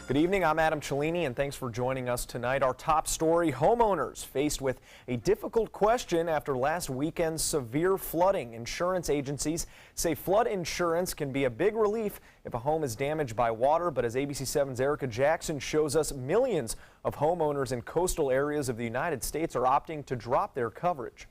Good evening, I'm Adam Cellini, and thanks for joining us tonight. Our top story, homeowners faced with a difficult question after last weekend's severe flooding. Insurance agencies say flood insurance can be a big relief if a home is damaged by water, but as ABC7's Erica Jackson shows us, millions of homeowners in coastal areas of the United States are opting to drop their coverage.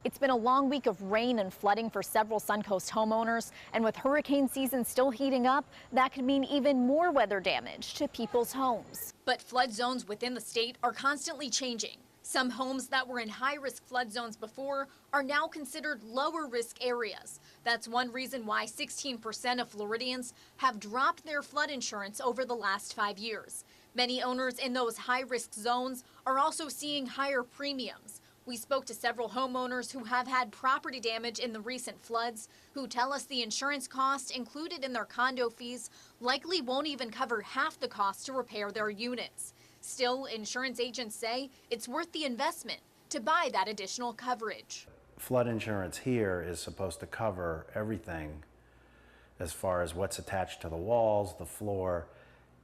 It's been a long week of rain and flooding for several Suncoast homeowners, and with hurricane season still heating up, that could mean even more weather damage to people's homes. But flood zones within the state are constantly changing. Some homes that were in high-risk flood zones before are now considered lower-risk areas. That's one reason why 16% of Floridians have dropped their flood insurance over the last 5 years. Many owners in those high-risk zones are also seeing higher premiums. We spoke to several homeowners who have had property damage in the recent floods, who tell us the insurance cost included in their condo fees likely won't even cover half the cost to repair their units. Still, insurance agents say it's worth the investment to buy that additional coverage. Flood insurance here is supposed to cover everything as far as what's attached to the walls, the floor,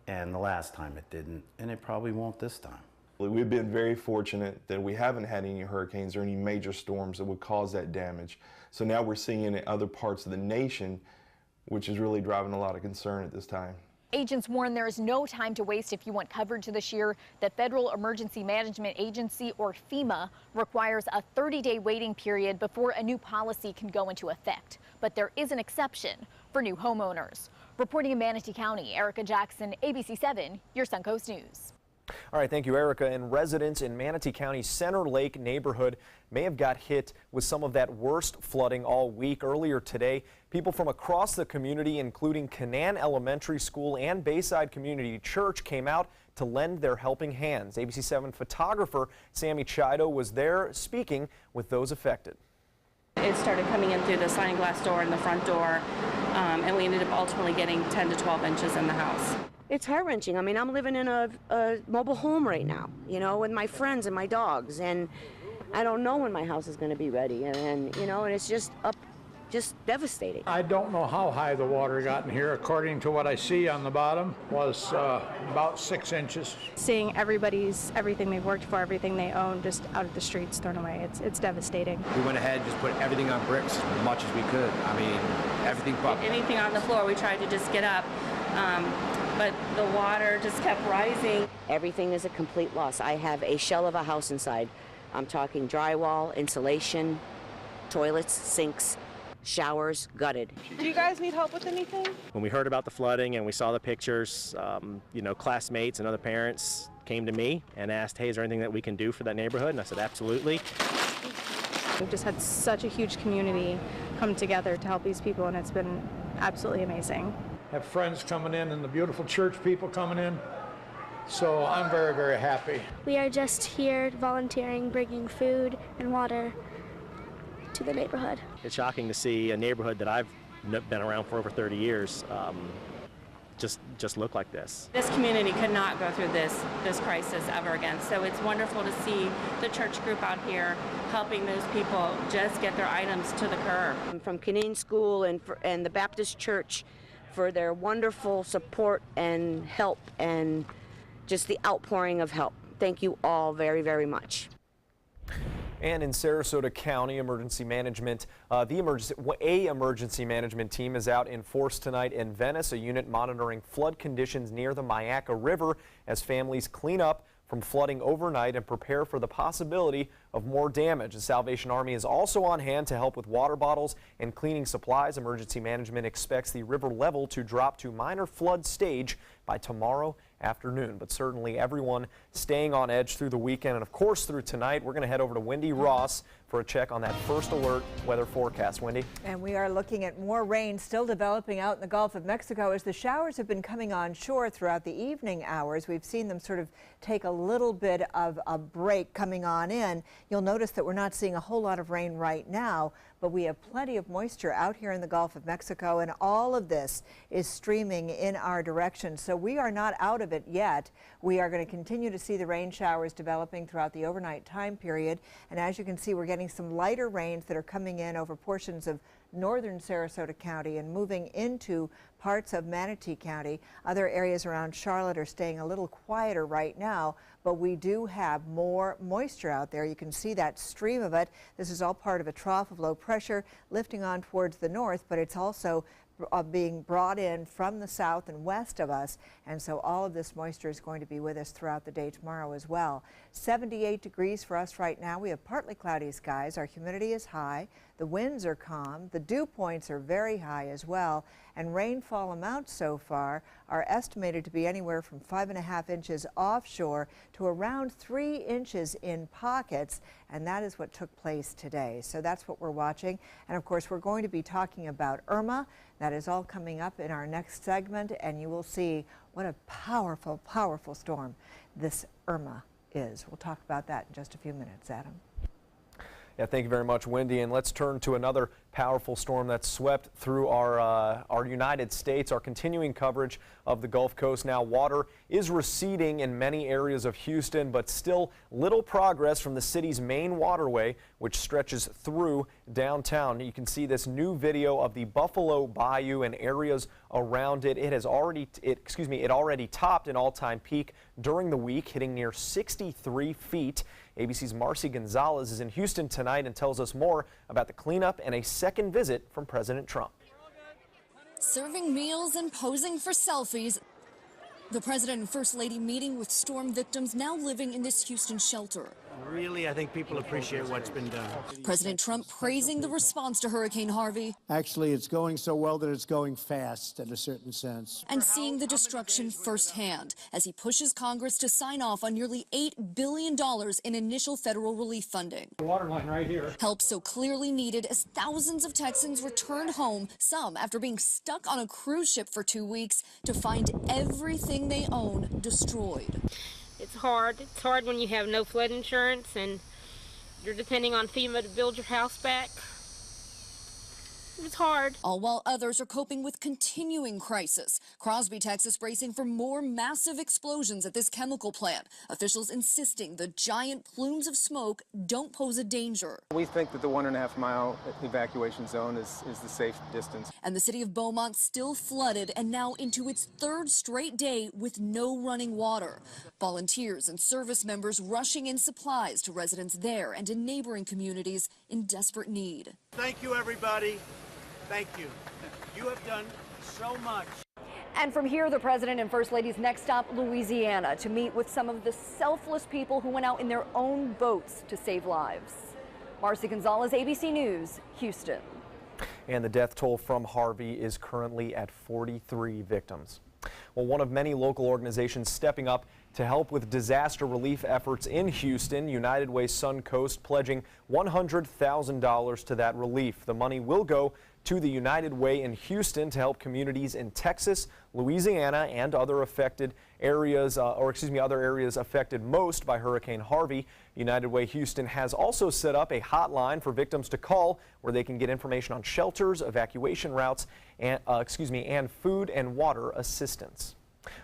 and the last time it didn't, and it probably won't this time. We've been very fortunate that we haven't had any hurricanes or any major storms that would cause that damage. So now we're seeing it in other parts of the nation, which is really driving a lot of concern at this time. Agents warn there is no time to waste if you want coverage this year. The Federal Emergency Management Agency, or FEMA, requires a 30-day waiting period before a new policy can go into effect. But there is an exception for new homeowners. Reporting in Manatee County, Erica Jackson, ABC7, your Suncoast News. All right, thank you, Erica. And residents in Manatee County's Center Lake neighborhood may have got hit with some of that worst flooding all week. Earlier today, people from across the community, including Canaan Elementary School and Bayside Community Church, came out to lend their helping hands. ABC7 photographer Sammy Chido was there speaking with those affected. It started coming in through the sliding glass door in the front door, and we ended up ultimately getting 10 to 12 inches in the house. It's heart-wrenching. I mean, I'm living in a mobile home right now, you know, with my friends and my dogs, and I don't know when my house is going to be ready, and you know, and it's just devastating. I don't know how high the water got in here. According to what I see on the bottom, was about 6 inches. Seeing everything they've worked for, everything they own, just out of the streets, thrown away. It's devastating. We went ahead and just put everything on bricks as much as we could. I mean, everything but anything on the floor, we tried to just get up. But the water just kept rising. Everything is a complete loss. I have a shell of a house inside. I'm talking drywall, insulation, toilets, sinks, showers, gutted. Do you guys need help with anything? When we heard about the flooding and we saw the pictures, classmates and other parents came to me and asked, hey, is there anything that we can do for that neighborhood? And I said, absolutely. We've just had such a huge community come together to help these people, and it's been absolutely amazing. Have friends coming in and the beautiful church people coming in. So I'm very, very happy. We are just here volunteering, bringing food and water to the neighborhood. It's shocking to see a neighborhood that I've been around for over 30 years just look like this. This community could not go through this crisis ever again. So it's wonderful to see the church group out here helping those people just get their items to the curb. From Canaan School and the Baptist Church for their wonderful support and help and just the outpouring of help. Thank you all very, very much. And in Sarasota County, emergency management, emergency management team is out in force tonight in Venice, a unit monitoring flood conditions near the Myakka River as families clean up from flooding overnight and prepare for the possibility of more damage. The Salvation Army is also on hand to help with water bottles and cleaning supplies. Emergency management expects the river level to drop to minor flood stage by tomorrow afternoon, but certainly everyone staying on edge through the weekend and of course through tonight. We're going to head over to Wendy Ross for a check on that first alert weather forecast. Wendy? And we are looking at more rain still developing out in the Gulf of Mexico as the showers have been coming on shore throughout the evening hours. We've seen them sort of take a little bit of a break coming on in. You'll notice that we're not seeing a whole lot of rain right now, but we have plenty of moisture out here in the Gulf of Mexico, and all of this is streaming in our direction. So we are not out of it yet. We are going to continue to see the rain showers developing throughout the overnight time period. And as you can see, we're getting some lighter rains that are coming in over portions of northern Sarasota County and moving into parts of Manatee County. Other areas around Charlotte are staying a little quieter right now, but we do have more moisture out there. You can see that stream of it. This is all part of a trough of low pressure lifting on towards the north, but it's also being brought in from the south and west of us, and so all of this moisture is going to be with us throughout the day tomorrow as well. 78 degrees for us right now. We have partly cloudy skies. Our humidity is high. The winds are calm. The dew points are very high as well, and rainfall amounts so far are estimated to be anywhere from 5.5 inches offshore to around 3 inches in pockets, and that is what took place today. So that's what we're watching, and of course we're going to be talking about Irma. That is all coming up in our next segment, and you will see what a powerful, powerful storm this Irma is. We'll talk about that in just a few minutes, Adam. Yeah, thank you very much, Wendy. And let's turn to another powerful storm that swept through our United States. Our continuing coverage of the Gulf Coast. Now, water is receding in many areas of Houston, but still little progress from the city's main waterway, which stretches through downtown. You can see this new video of the Buffalo Bayou and areas around it. It already topped an all-time peak during the week, hitting near 63 feet. ABC's Marcy Gonzalez is in Houston tonight and tells us more about the cleanup and a second visit from President Trump. Serving meals and posing for selfies. The President and First Lady meeting with storm victims now living in this Houston shelter. Really, I think people appreciate what's been done. President Trump praising the response to Hurricane Harvey. Actually, it's going so well that it's going fast in a certain sense. And seeing the destruction firsthand as he pushes Congress to sign off on nearly $8 billion in initial federal relief funding. The water line right here. Help so clearly needed as thousands of Texans returned home, some after being stuck on a cruise ship for 2 weeks to find everything they own destroyed. It's hard. It's hard when you have no flood insurance and you're depending on FEMA to build your house back. It's hard. All while others are coping with continuing crisis. Crosby, Texas, bracing for more massive explosions at this chemical plant. Officials insisting the giant plumes of smoke don't pose a danger. We think that the 1.5 mile evacuation zone is the safe distance. And the city of Beaumont still flooded and now into its third straight day with no running water. Volunteers and service members rushing in supplies to residents there and in neighboring communities in desperate need. Thank you, everybody. Thank you. You have done so much. And from here, the President and First Lady's next stop, Louisiana, to meet with some of the selfless people who went out in their own boats to save lives. Marcy Gonzalez, ABC News, Houston. And the death toll from Harvey is currently at 43 victims. Well, one of many local organizations stepping up to help with disaster relief efforts in Houston, United Way Suncoast pledging $100,000 to that relief. The money will go to the United Way in Houston to help communities in Texas, Louisiana, and other affected areas, other areas affected most by Hurricane Harvey. United Way Houston has also set up a hotline for victims to call where they can get information on shelters, evacuation routes, and food and water assistance.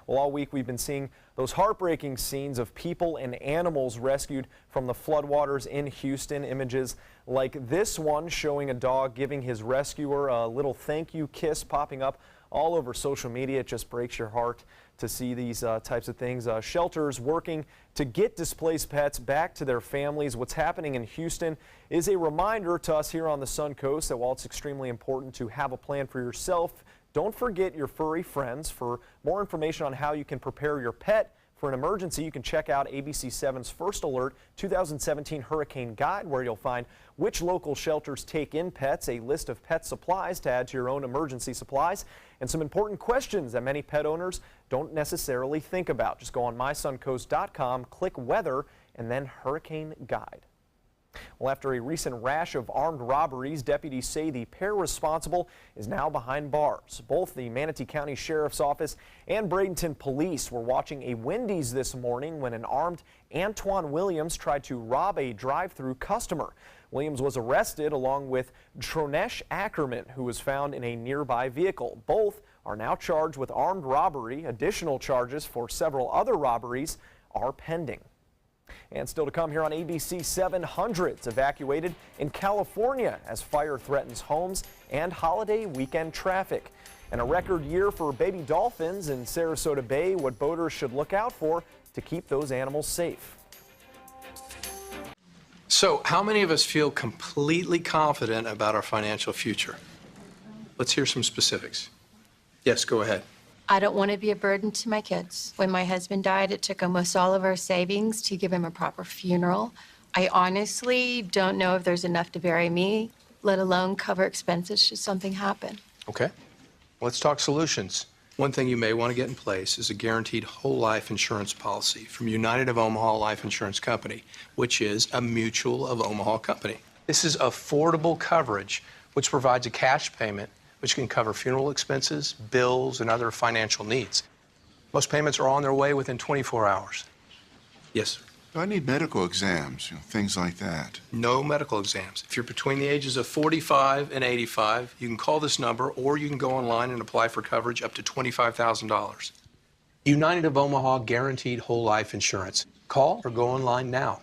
Well, all week we've been seeing those heartbreaking scenes of people and animals rescued from the floodwaters in Houston. Images like this one showing a dog giving his rescuer a little thank you kiss popping up all over social media. It just breaks your heart to see these types of things. Shelters working to get displaced pets back to their families. What's happening in Houston is a reminder to us here on the Suncoast that while it's extremely important to have a plan for yourself, don't forget your furry friends. For more information on how you can prepare your pet for an emergency, you can check out ABC7's First Alert 2017 Hurricane Guide, where you'll find which local shelters take in pets, a list of pet supplies to add to your own emergency supplies, and some important questions that many pet owners don't necessarily think about. Just go on mysuncoast.com, click Weather, and then Hurricane Guide. Well, after a recent rash of armed robberies, deputies say the pair responsible is now behind bars. Both the Manatee County Sheriff's Office and Bradenton Police were watching a Wendy's this morning when an armed Antoine Williams tried to rob a drive-through customer. Williams was arrested along with Tronesh Ackerman, who was found in a nearby vehicle. Both are now charged with armed robbery. Additional charges for several other robberies are pending. And still to come here on ABC 7, hundreds evacuated in California as fire threatens homes and holiday weekend traffic. And a record year for baby dolphins in Sarasota Bay, what boaters should look out for to keep those animals safe. So, how many of us feel completely confident about our financial future? Let's hear some specifics. Yes, go ahead. I don't want to be a burden to my kids. When my husband died, it took almost all of our savings to give him a proper funeral. I honestly don't know if there's enough to bury me, let alone cover expenses should something happen. Okay. Let's talk solutions. One thing you may want to get in place is a guaranteed whole life insurance policy from United of Omaha Life Insurance Company, which is a Mutual of Omaha company. This is affordable coverage, which provides a cash payment which can cover funeral expenses, bills, and other financial needs. Most payments are on their way within 24 hours. Yes, sir. I need medical exams, things like that. No medical exams. If you're between the ages of 45 and 85, you can call this number or you can go online and apply for coverage up to $25,000. United of Omaha Guaranteed Whole Life Insurance. Call or go online now.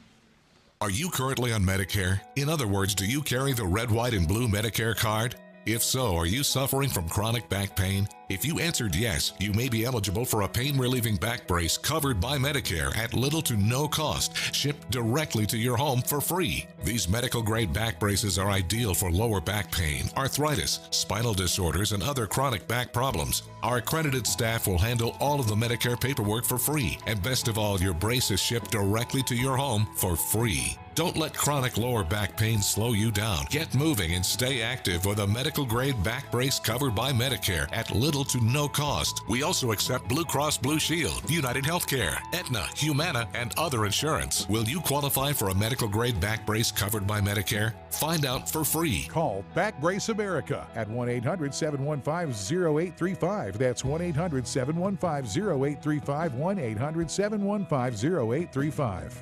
Are you currently on Medicare? In other words, do you carry the red, white, and blue Medicare card? If so, are you suffering from chronic back pain? If you answered yes, you may be eligible for a pain-relieving back brace covered by Medicare at little to no cost, shipped directly to your home for free. These medical-grade back braces are ideal for lower back pain, arthritis, spinal disorders, and other chronic back problems. Our accredited staff will handle all of the Medicare paperwork for free, and best of all, your brace is shipped directly to your home for free. Don't let chronic lower back pain slow you down. Get moving and stay active with a medical-grade back brace covered by Medicare at little to no cost. We also accept Blue Cross Blue Shield, United Healthcare, Aetna, Humana, and other insurance. Will you qualify for a medical-grade back brace covered by Medicare? Find out for free. Call Back Brace America at 1-800-715-0835. That's 1-800-715-0835, 1-800-715-0835.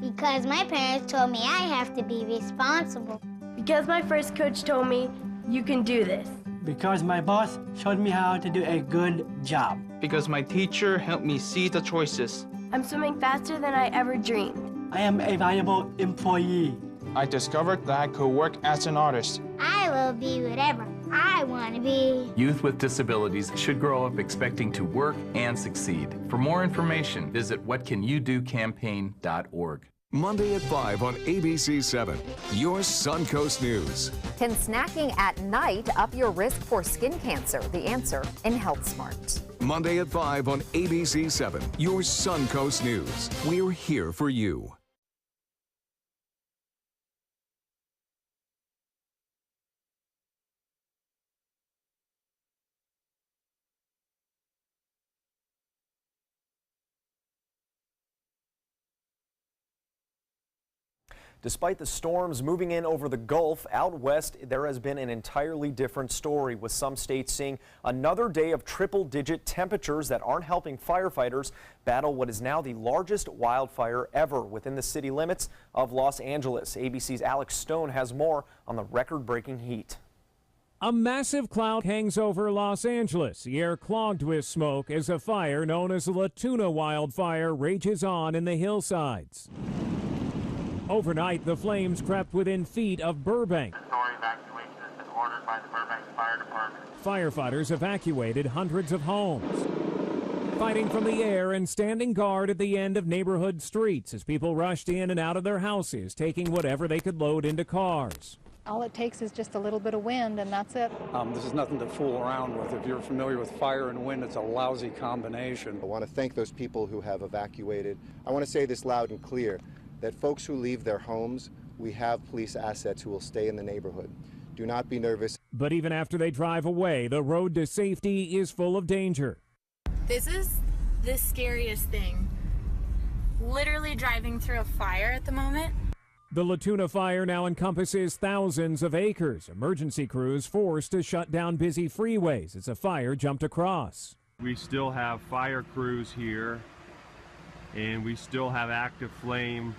Because my parents told me I have to be responsible. Because my first coach told me, you can do this. Because my boss showed me how to do a good job. Because my teacher helped me see the choices. I'm swimming faster than I ever dreamed. I am a valuable employee. I discovered that I could work as an artist. I will be whatever I want to be. Youth with disabilities should grow up expecting to work and succeed. For more information, visit whatcanyoudocampaign.org. Monday at 5 on ABC 7, your Suncoast News. Can snacking at night up your risk for skin cancer? The answer in Health Smart. Monday at 5 on ABC 7, your Suncoast News. We're here for you. Despite the storms moving in over the Gulf, out west there has been an entirely different story, with some states seeing another day of triple-digit temperatures that aren't helping firefighters battle what is now the largest wildfire ever within the city limits of Los Angeles. ABC's Alex Stone has more on the record-breaking heat. A massive cloud hangs over Los Angeles, the air clogged with smoke as a fire known as the La Tuna wildfire rages on in the hillsides. Overnight, the flames crept within feet of Burbank. Evacuation has been ordered by the Burbank Fire Department. Firefighters evacuated hundreds of homes, fighting from the air and standing guard at the end of neighborhood streets as people rushed in and out of their houses, taking whatever they could load into cars. All it takes is just a little bit of wind, and that's it. This is nothing to fool around with. If you're familiar with fire and wind, it's a lousy combination. I want to thank those people who have evacuated. I want to say this loud and clear, that folks who leave their homes, we have police assets who will stay in the neighborhood. Do not be nervous. But even after they drive away, the road to safety is full of danger. This is the scariest thing. Literally driving through a fire at the moment. The La Tuna fire now encompasses thousands of acres. Emergency crews forced to shut down busy freeways as a fire jumped across. We still have fire crews here, and we still have active flame.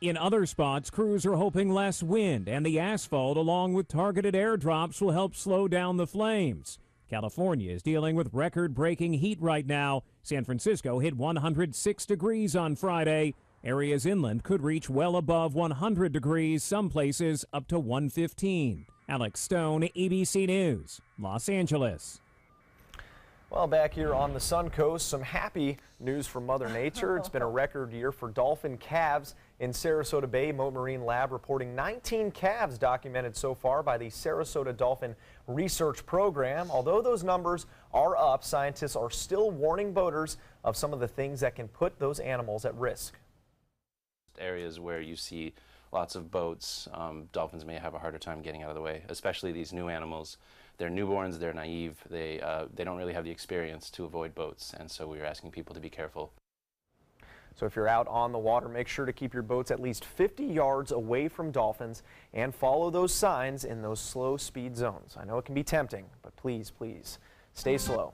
In other spots, crews are hoping less wind and the asphalt along with targeted airdrops will help slow down the flames. California is dealing with record-breaking heat right now. San Francisco hit 106 degrees on Friday. Areas inland could reach well above 100 degrees, some places up to 115. Alex Stone, ABC News, Los Angeles. Well, back here on the Sun Coast, some happy news from Mother Nature. It's been a record year for dolphin calves in Sarasota Bay. Mote Marine Lab reporting 19 calves documented so far by the Sarasota Dolphin Research Program. Although those numbers are up, scientists are still warning boaters of some of the things that can put those animals at risk. Areas where you see lots of boats, dolphins may have a harder time getting out of the way, especially these new animals. They're newborns, they're naive, they don't really have the experience to avoid boats, and so we're asking people to be careful. So if you're out on the water, make sure to keep your boats at least 50 yards away from dolphins and follow those signs in those slow speed zones. I know it can be tempting, but please, please stay slow.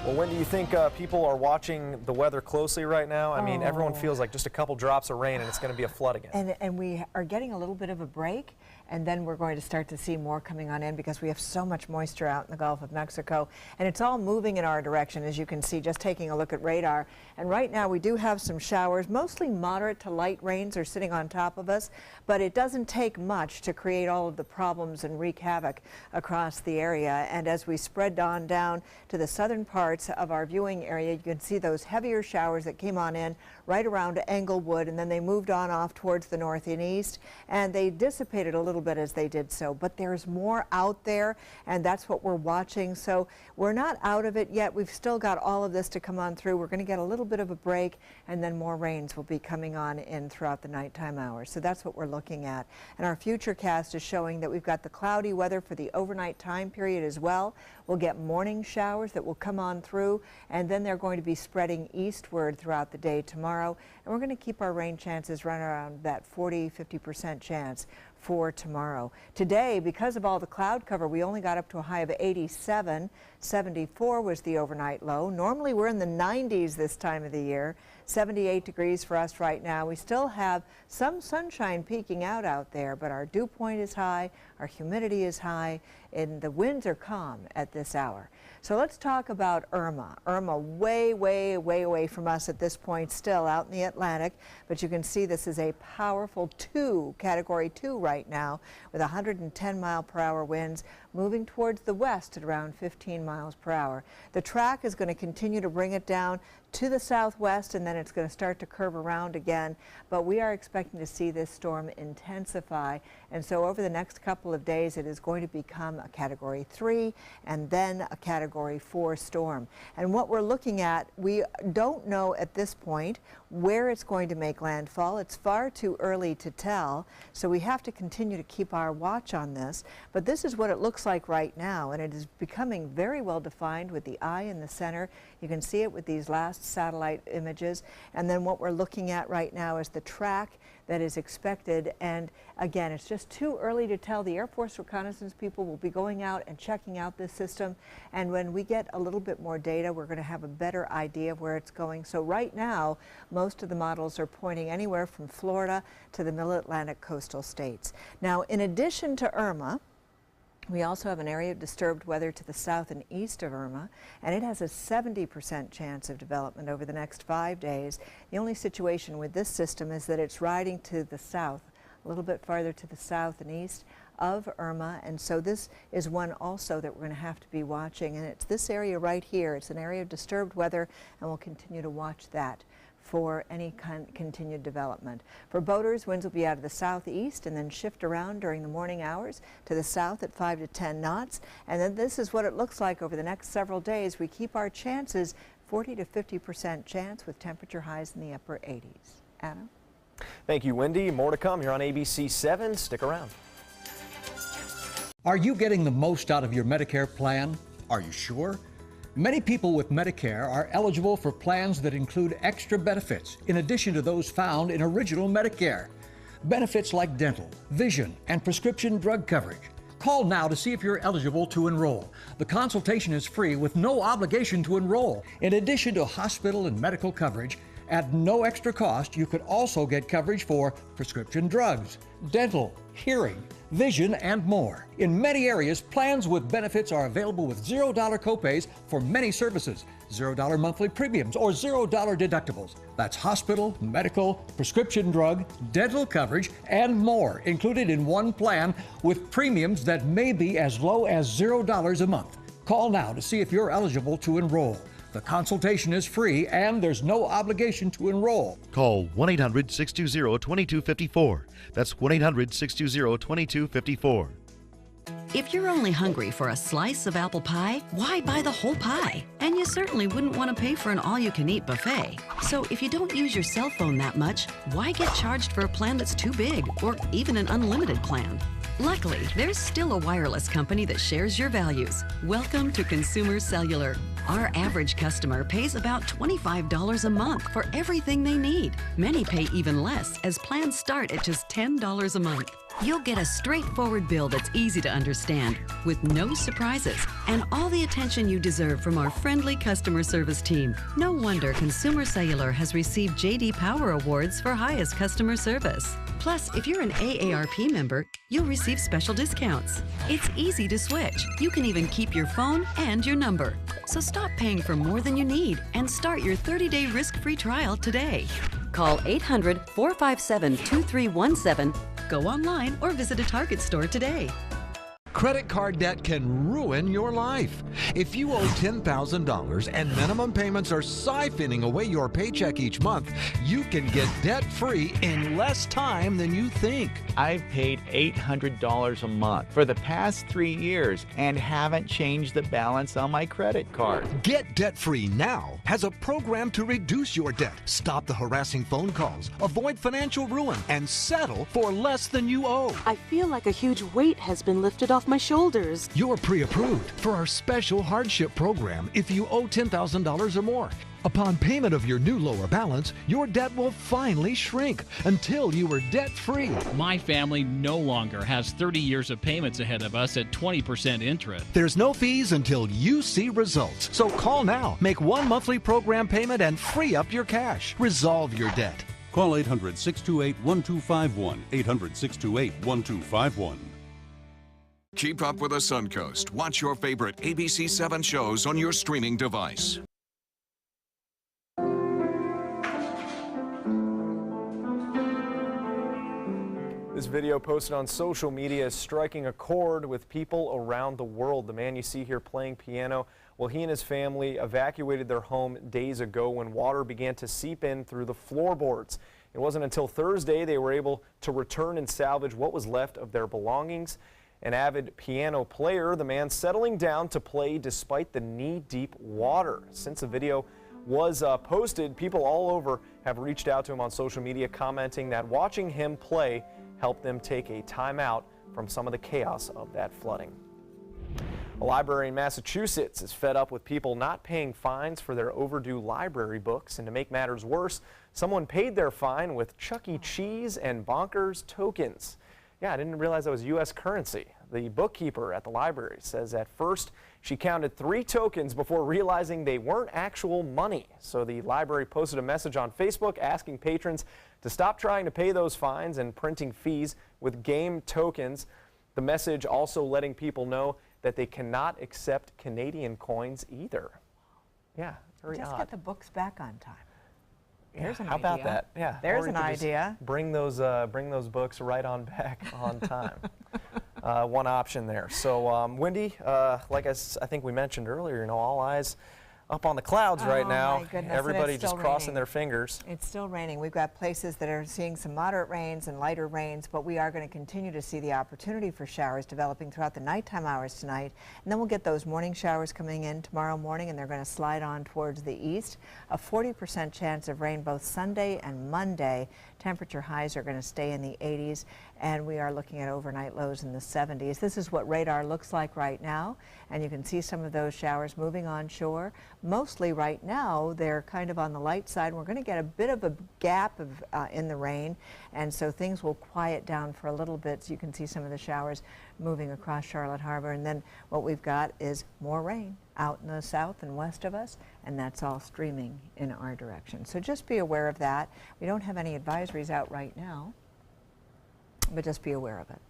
Well, when do you think people are watching the weather closely right now? I mean, everyone feels like just a couple drops of rain and it's going to be a flood again. And we are getting a little bit of a break, and then we're going to start to see more coming on in because we have so much moisture out in the Gulf of Mexico, and it's all moving in our direction, as you can see, just taking a look at radar. And right now we do have some showers, mostly moderate to light rains are sitting on top of us, but it doesn't take much to create all of the problems and wreak havoc across the area. And as we spread on down to the southern parts of our viewing area, you can see those heavier showers that came on in right around Englewood, and then they moved on off towards the north and east, and they dissipated a little bit as they did so. But there's more out there, and that's what we're watching. So we're not out of it yet. We've still got all of this to come on through. We're going to get a little bit of a break, and then more rains will be coming on in throughout the nighttime hours. So that's what we're looking at. And our futurecast is showing that we've got the cloudy weather for the overnight time period as well. We'll get morning showers that will come on through, and then they're going to be spreading eastward throughout the day tomorrow. And we're going to keep our rain chances right around that 40–50% chance for tomorrow. Today, because of all the cloud cover, we only got up to a high of 87. 74 was the overnight low. Normally we're in the 90s this time of the year. 78 degrees for us right now. We still have some sunshine peeking out there, but our dew point is high, our humidity is high, and the winds are calm at this hour. So let's talk about Irma. Irma way, way, way away from us at this point, still out in the Atlantic, but you can see this is a powerful Category 2 right now, with 110-mile-per-hour winds moving towards the west at around 15 miles per hour. The track is going to continue to bring it down to the southwest, and then it's going to start to curve around again, but we are expecting to see this storm intensify, and so over the next couple of days it is going to become a Category 3 and then a Category 4 storm. And what we're looking at, we don't know at this point where it's going to make landfall. It's far too early to tell, so we have to continue to keep our watch on this, but this is what it looks like right now, and it is becoming very well defined with the eye in the center. You can see it with these last satellite images, and then what we're looking at right now is the track that is expected. And again, it's just too early to tell. The Air Force reconnaissance people will be going out and checking out this system, and when we get a little bit more data, we're going to have a better idea of where it's going. So right now, most of the models are pointing anywhere from Florida to the Mid-Atlantic coastal states. Now, in addition to Irma, we also have an area of disturbed weather to the south and east of Irma, and it has a 70% chance of development over the next 5 days. The only situation with this system is that it's riding to the south, a little bit farther to the south and east of Irma, and so this is one also that we're going to have to be watching, and it's this area right here. It's an area of disturbed weather, and we'll continue to watch that for any continued development. For boaters, winds will be out of the southeast and then shift around during the morning hours to the south at 5 to 10 knots. And then this is what it looks like over the next several days. We keep our chances 40 to 50% chance with temperature highs in the upper 80s. Adam? Thank you, Wendy. More to come here on ABC 7. Stick around. Are you getting the most out of your Medicare plan? Are you sure? Many people with Medicare are eligible for plans that include extra benefits in addition to those found in original Medicare. Benefits like dental, vision, and prescription drug coverage. Call now to see if you're eligible to enroll. The consultation is free with no obligation to enroll. In addition to hospital and medical coverage, at no extra cost, you could also get coverage for prescription drugs, dental, hearing, vision, and more. In many areas, plans with benefits are available with $0 copays for many services, $0 monthly premiums, or $0 deductibles. That's hospital, medical, prescription drug, dental coverage, and more included in one plan with premiums that may be as low as $0 a month. Call now to see if you're eligible to enroll. The consultation is free and there's no obligation to enroll. Call 1-800-620-2254. That's 1-800-620-2254. If you're only hungry for a slice of apple pie, why buy the whole pie? And you certainly wouldn't want to pay for an all-you-can-eat buffet. So if you don't use your cell phone that much, why get charged for a plan that's too big or even an unlimited plan? Luckily, there's still a wireless company that shares your values. Welcome to Consumer Cellular. Our average customer pays about $25 a month for everything they need. Many pay even less, as plans start at just $10 a month. You'll get a straightforward bill that's easy to understand, with no surprises, and all the attention you deserve from our friendly customer service team. No wonder Consumer Cellular has received J.D. Power Awards for highest customer service. Plus, if you're an AARP member, you'll receive special discounts. It's easy to switch. You can even keep your phone and your number. So stop paying for more than you need and start your 30-day risk-free trial today. Call 800-457-2317, go online, or visit a Target store today. Credit card debt can ruin your life. If you owe $10,000 and minimum payments are siphoning away your paycheck each month, you can get debt-free in less time than you think. I've paid $800 a month for the past 3 years and haven't changed the balance on my credit card. Get Debt-Free Now has a program to reduce your debt, stop the harassing phone calls, avoid financial ruin, and settle for less than you owe. I feel like a huge weight has been lifted off my shoulders. You're pre-approved for our special hardship program if you owe $10,000 or more. Upon payment of your new lower balance, your debt will finally shrink until you are debt-free. My family no longer has 30 years of payments ahead of us at 20% interest. There's no fees until you see results. So call now, make one monthly program payment, and free up your cash. Resolve your debt. Call 800-628-1251. 800-628-1251. Keep up with the Suncoast. Watch your favorite ABC 7 shows on your streaming device. This video posted on social media is striking a chord with people around the world. The man you see here playing piano, well, he and his family evacuated their home days ago when water began to seep in through the floorboards. It wasn't until Thursday they were able to return and salvage what was left of their belongings. An avid piano player, the man settling down to play despite the knee-deep water. Since the video was posted, people all over have reached out to him on social media, commenting that watching him play helped them take a time out from some of the chaos of that flooding. A library in Massachusetts is fed up with people not paying fines for their overdue library books, and to make matters worse, someone paid their fine with Chuck E. Cheese and Bonkers tokens. Yeah, I didn't realize that was U.S. currency. The bookkeeper at the library says at first she counted 3 tokens before realizing they weren't actual money. So the library posted a message on Facebook asking patrons to stop trying to pay those fines and printing fees with game tokens. The message also letting people know that they cannot accept Canadian coins either. Yeah, very odd. Just get the books back on time. There's an How idea. about that? Yeah. There's Or you an could just idea. Bring those books right on back on time. One option there. So, Wendy, like I think we mentioned earlier, all eyes up on the clouds right now. My goodness, Everybody it's just still crossing raining. their fingers. It's still raining. We've got places that are seeing some moderate rains and lighter rains, but we are going to continue to see the opportunity for showers developing throughout the nighttime hours tonight. And then we'll get those morning showers coming in tomorrow morning, and they're going to slide on towards the east. A 40% chance of rain both Sunday and Monday. Temperature highs are going to stay in the 80s, and we are looking at overnight lows in the 70s. This is what radar looks like right now, and you can see some of those showers moving onshore. Mostly right now, they're kind of on the light side. We're going to get a bit of a gap in the rain, and so things will quiet down for a little bit, so you can see some of the showers moving across Charlotte Harbor. And then what we've got is more rain out in the south and west of us, and that's all streaming in our direction. So just be aware of that. We don't have any advisories out right now, but just be aware of it.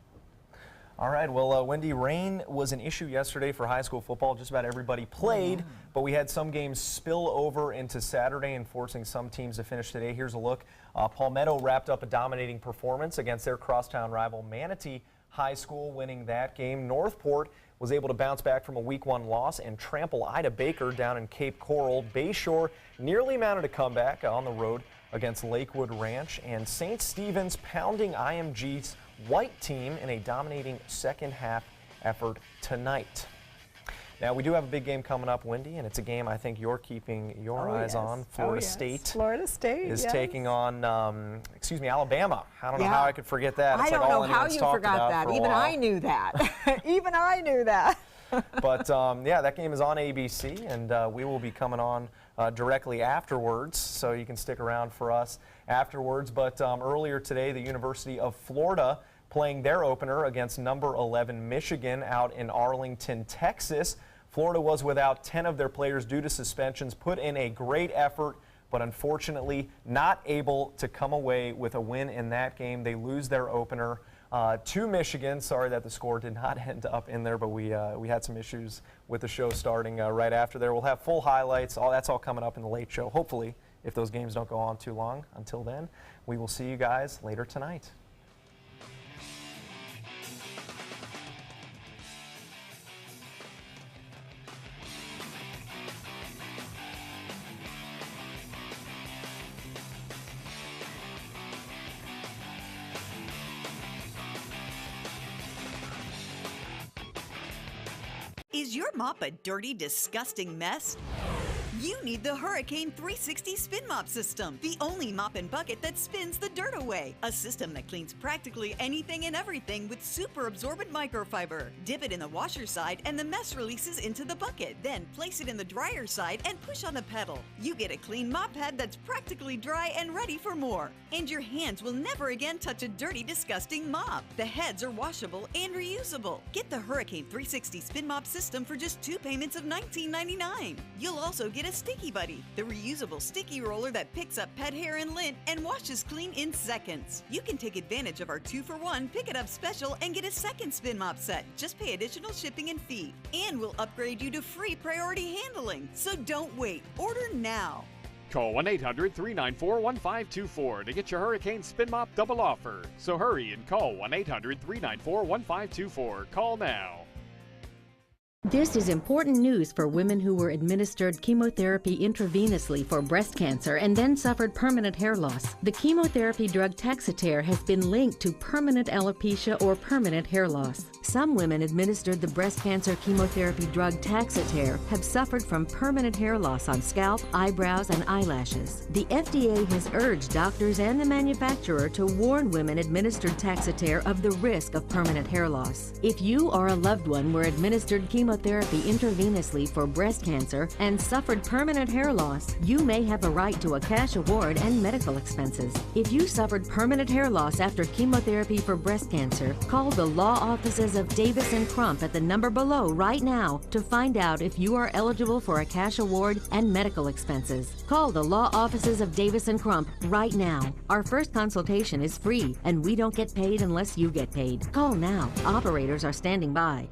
All right, well, Wendy, rain was an issue yesterday for high school football. Just about everybody played, but we had some games spill over into Saturday and forcing some teams to finish today. Here's a look. Palmetto wrapped up a dominating performance against their crosstown rival Manatee High School, winning that game. Northport was able to bounce back from a Week 1 loss and trample Ida Baker down in Cape Coral. Bayshore nearly mounted a comeback on the road against Lakewood Ranch, and St. Stephen's pounding IMG's white team in a dominating second half effort tonight. Now, we do have a big game coming up, Wendy, and it's a game I think you're keeping your eyes on. Florida State. Florida State is taking on, Alabama. I don't know how I could forget that. It's I don't know how you forgot that. Even I knew that. Even I knew that. But, yeah, that game is on ABC, and we will be coming on directly afterwards, so you can stick around for us afterwards. But earlier today, the University of Florida playing their opener against number 11 Michigan out in Arlington, Texas. Florida was without 10 of their players due to suspensions, put in a great effort, but unfortunately not able to come away with a win in that game. They lose their opener to Michigan. Sorry that the score did not end up in there, but we had some issues with the show starting right after there. We'll have full highlights. That's all coming up in the late show, hopefully, if those games don't go on too long. Until then, we will see you guys later tonight. Is your mop a dirty, disgusting mess? You need the Hurricane 360 Spin Mop System, the only mop and bucket that spins the dirt away. A system that cleans practically anything and everything with super absorbent microfiber. Dip it in the washer side and the mess releases into the bucket. Then place it in the dryer side and push on the pedal. You get a clean mop head that's practically dry and ready for more. And your hands will never again touch a dirty, disgusting mop. The heads are washable and reusable. Get the Hurricane 360 Spin Mop System for just 2 payments of $19.99. You'll also get a Sticky Buddy, the reusable sticky roller that picks up pet hair and lint and washes clean in seconds. You can take advantage of our 2-for-1 Pick It Up special and get a second spin mop set. Just pay additional shipping and fee. And we'll upgrade you to free priority handling. So don't wait. Order now. Call 1-800-394-1524 to get your Hurricane Spin Mop double offer. So hurry and call 1-800-394-1524. Call now. This is important news for women who were administered chemotherapy intravenously for breast cancer and then suffered permanent hair loss. The chemotherapy drug Taxotere has been linked to permanent alopecia or permanent hair loss. Some women administered the breast cancer chemotherapy drug Taxotere have suffered from permanent hair loss on scalp, eyebrows, and eyelashes. The FDA has urged doctors and the manufacturer to warn women administered Taxotere of the risk of permanent hair loss. If you or a loved one were administered chemotherapy intravenously for breast cancer and suffered permanent hair loss, you may have a right to a cash award and medical expenses. If you suffered permanent hair loss after chemotherapy for breast cancer, call the law offices of Davis & Crump at the number below right now to find out if you are eligible for a cash award and medical expenses. Call the law offices of Davis & Crump right now. Our first consultation is free, and we don't get paid unless you get paid. Call now. Operators are standing by.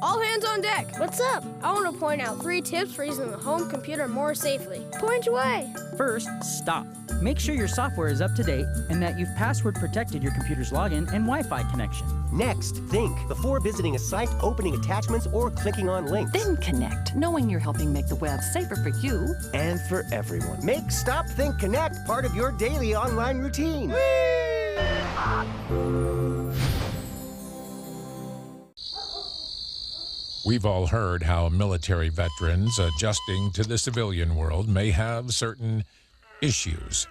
All hands on deck. What's up? I want to point out 3 tips for using the home computer more safely. Point away. First, stop. Make sure your software is up to date and that you've password protected your computer's login and Wi-Fi connection. Next, think before visiting a site, opening attachments, or clicking on links. Then connect, knowing you're helping make the web safer for you and for everyone. Make Stop, Think, Connect part of your daily online routine. We've all heard how military veterans adjusting to the civilian world may have certain issues.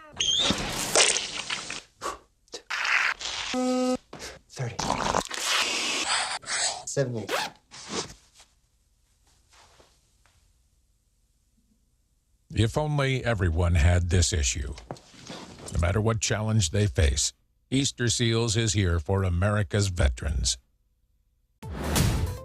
30. 70. If only everyone had this issue. No matter what challenge they face, Easter Seals is here for America's veterans.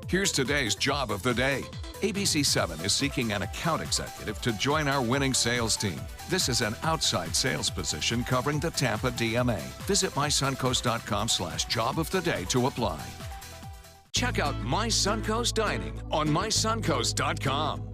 Here's today's job of the day. ABC7 is seeking an account executive to join our winning sales team. This is an outside sales position covering the Tampa DMA. Visit mysuncoast.com/job of the day to apply. Check out My Suncoast Dining on mysuncoast.com.